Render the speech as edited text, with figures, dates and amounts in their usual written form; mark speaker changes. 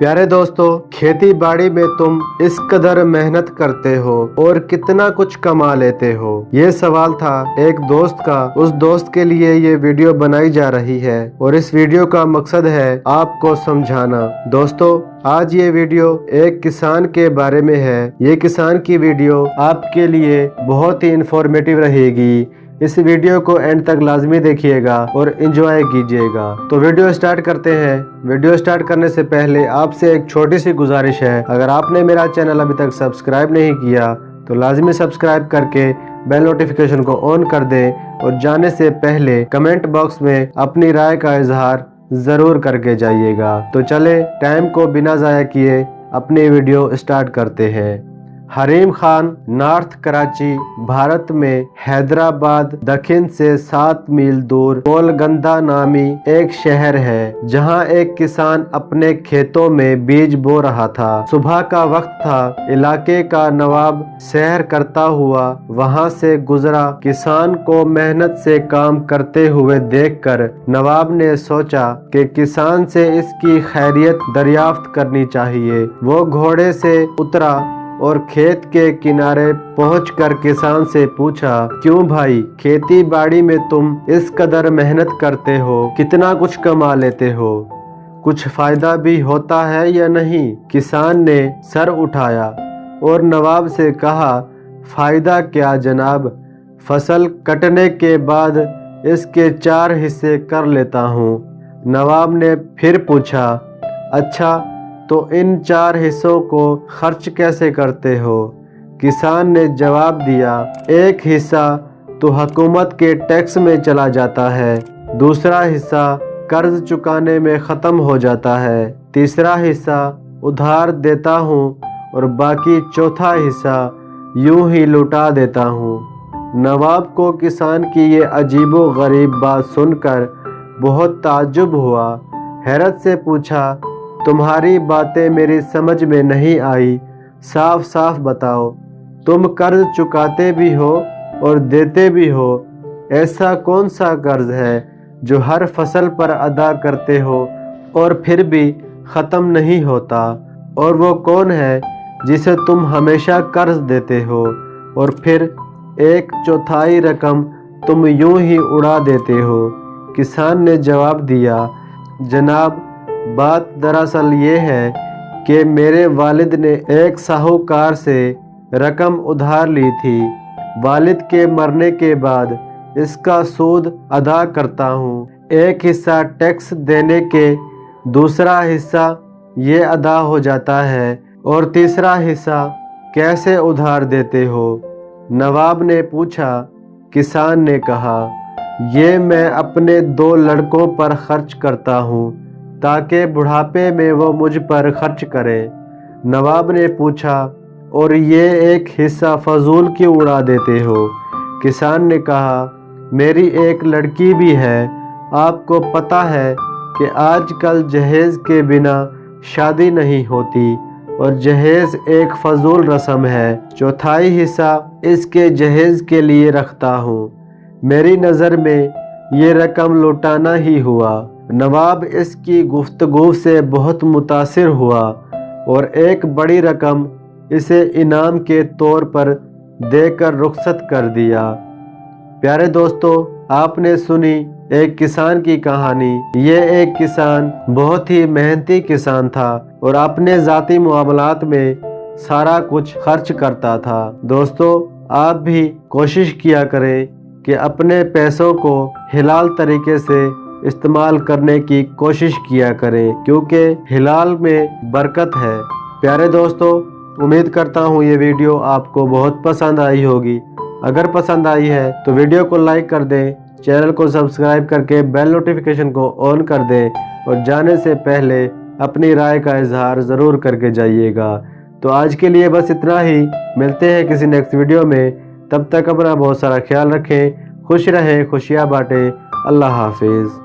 Speaker 1: प्यारे दोस्तों, खेती बाड़ी में तुम इस कदर मेहनत करते हो और कितना कुछ कमा लेते हो। ये सवाल था एक दोस्त का। उस दोस्त के लिए ये वीडियो बनाई जा रही है और इस वीडियो का मकसद है आपको समझाना। दोस्तों, आज ये वीडियो एक किसान के बारे में है। ये किसान की वीडियो आपके लिए बहुत ही इंफॉर्मेटिव रहेगी। इस वीडियो को एंड तक लाजमी देखिएगा और एंजॉय कीजिएगा। तो वीडियो स्टार्ट करते हैं। वीडियो स्टार्ट करने से पहले आपसे एक छोटी सी गुजारिश है, अगर आपने मेरा चैनल अभी तक सब्सक्राइब नहीं किया तो लाजमी सब्सक्राइब करके बेल नोटिफिकेशन को ऑन कर दें और जाने से पहले कमेंट बॉक्स में अपनी राय का इजहार जरूर करके जाइएगा। तो चले टाइम को बिना ज़ाया किए अपनी वीडियो स्टार्ट करते हैं। हरीम खान नॉर्थ कराची भारत में हैदराबाद दक्षिण से 7 मील दूर गोलगंदा नामी एक शहर है, जहां एक किसान अपने खेतों में बीज बो रहा था। सुबह का वक्त था। इलाके का नवाब सैर करता हुआ वहां से गुजरा। किसान को मेहनत से काम करते हुए देखकर नवाब ने सोचा कि किसान से इसकी खैरियत दरियाफ्त करनी चाहिए। वो घोड़े से उतरा और खेत के किनारे पहुंचकर किसान से पूछा, क्यों भाई, खेती बाड़ी में तुम इस कदर मेहनत करते हो, कितना कुछ कमा लेते हो, कुछ फायदा भी होता है या नहीं? किसान ने सर उठाया और नवाब से कहा, फायदा क्या जनाब, फसल कटने के बाद इसके 4 हिस्से कर लेता हूँ। नवाब ने फिर पूछा, अच्छा तो इन 4 हिस्सों को खर्च कैसे करते हो? किसान ने जवाब दिया, एक हिस्सा तो हुकूमत के टैक्स में चला जाता है, दूसरा हिस्सा कर्ज चुकाने में ख़त्म हो जाता है, तीसरा हिस्सा उधार देता हूँ और बाकी चौथा हिस्सा यूं ही लुटा देता हूँ। नवाब को किसान की ये अजीबो गरीब बात सुनकर बहुत ताज्जुब हुआ। हैरत से पूछा, तुम्हारी बातें मेरी समझ में नहीं आई, साफ साफ बताओ, तुम कर्ज चुकाते भी हो और देते भी हो, ऐसा कौन सा कर्ज है जो हर फसल पर अदा करते हो और फिर भी ख़त्म नहीं होता? और वो कौन है जिसे तुम हमेशा कर्ज देते हो और फिर 1/4 रकम तुम यूं ही उड़ा देते हो? किसान ने जवाब दिया, जनाब, बात दरअसल ये है कि मेरे वालिद ने एक साहूकार से रकम उधार ली थी। वालिद के मरने के बाद इसका सूद अदा करता हूँ। एक हिस्सा टैक्स देने के, दूसरा हिस्सा ये अदा हो जाता है और तीसरा हिस्सा कैसे उधार देते हो? नवाब ने पूछा। किसान ने कहा, ये मैं अपने 2 लड़कों पर खर्च करता हूँ ताकि बुढ़ापे में वो मुझ पर खर्च करें। नवाब ने पूछा, और ये एक हिस्सा फजूल क्यों उड़ा देते हो? किसान ने कहा, मेरी एक लड़की भी है। आपको पता है कि आजकल जहेज़ के बिना शादी नहीं होती और जहेज़ एक फजूल रस्म है। चौथाई हिस्सा इसके जहेज़ के लिए रखता हूँ। मेरी नज़र में ये रकम लौटाना ही हुआ। नवाब इसकी गुफ्तगू से बहुत मुतासिर हुआ और एक बड़ी रकम इसे इनाम के तौर पर देकर रुखसत कर दिया। प्यारे दोस्तों, आपने सुनी एक किसान की कहानी। ये एक किसान बहुत ही मेहनती किसान था और अपने ज़ाती मामलात में सारा कुछ खर्च करता था। दोस्तों, आप भी कोशिश किया करें कि अपने पैसों को हिलाल तरीके से इस्तेमाल करने की कोशिश किया करें, क्योंकि हिलाल में बरकत है। प्यारे दोस्तों, उम्मीद करता हूँ ये वीडियो आपको बहुत पसंद आई होगी। अगर पसंद आई है तो वीडियो को लाइक कर दें, चैनल को सब्सक्राइब करके बेल नोटिफिकेशन को ऑन कर दें और जाने से पहले अपनी राय का इजहार ज़रूर करके जाइएगा। तो आज के लिए बस इतना ही। मिलते हैं किसी नेक्स्ट वीडियो में। तब तक अपना बहुत सारा ख्याल रखें, खुश रहें, खुशियाँ बांटें। अल्लाह हाफिज़।